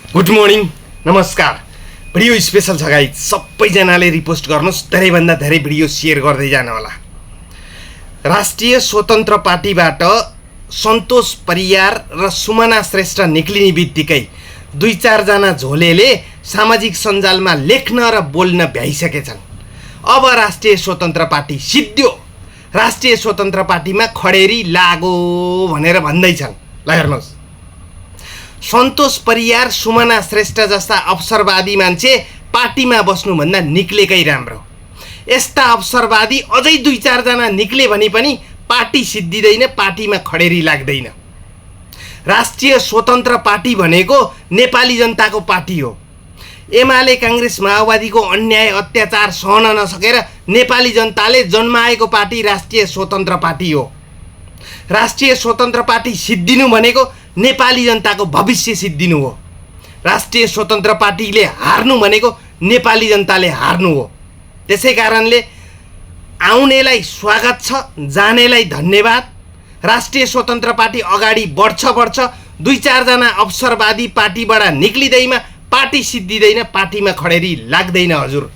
Good morning, नमस्कार। Video special छ guys, सबैजनाले रिपोस्ट गर्नुहोस्, धेरैभन्दा धेरै भिडियो सेयर गर्दै जानु होला। राष्ट्रिय स्वतन्त्र पार्टीबाट सन्तोष परियार र सुमना श्रेष्ठ निक्लिने बित्तिकै दुई चारजना झोलेले सामाजिक सञ्जालमा लेख्न र बोल्न भ्याइसकेछन्। अब राष्ट्रिय स्वतन्त्र पार्टी सिद्धियो, राष्ट्रिय स्वतन्त्र पार्टीमा खडेरी लागो भनेर भन्दैछन्। ल हेर्नुहोस्, सन्तोष परियार सुमना श्रेष्ठ जस्ता अवसरवादी मान्छे पार्टीमा बस्नुभन्दा निक्लेकै राम्रो। यस्ता अवसरवादी अझै दुई चारजना निक्ले भने पनि पार्टी सिद्धिँदैन, पार्टीमा खडेरी लाग्दैन। राष्ट्रिय स्वतन्त्र पार्टी भनेको नेपाली जनताको पार्टी हो। एमाले काङ्ग्रेस माओवादीको अन्याय अत्याचार सहन नसकेर नेपाली जनताले जन्माएको पार्टी राष्ट्रिय स्वतन्त्र पार्टी हो। राष्ट्रिय स्वतन्त्र पार्टी सिद्धिनु भनेको नेपाली जनताको भविष्य सिद्धिनु हो। राष्ट्रिय स्वतन्त्र पार्टीले हार्नु भनेको नेपाली जनताले हार्नु हो। त्यसै कारणले आउनेलाई स्वागत छ, जानेलाई धन्यवाद। राष्ट्रिय स्वतन्त्र पार्टी अगाडि बढ्छ। दुई चारजना अवसरवादी पार्टीबाट निक्लिँदैमा पार्टी सिद्धिँदैन, पार्टीमा खडेरी लाग्दैन हजुर।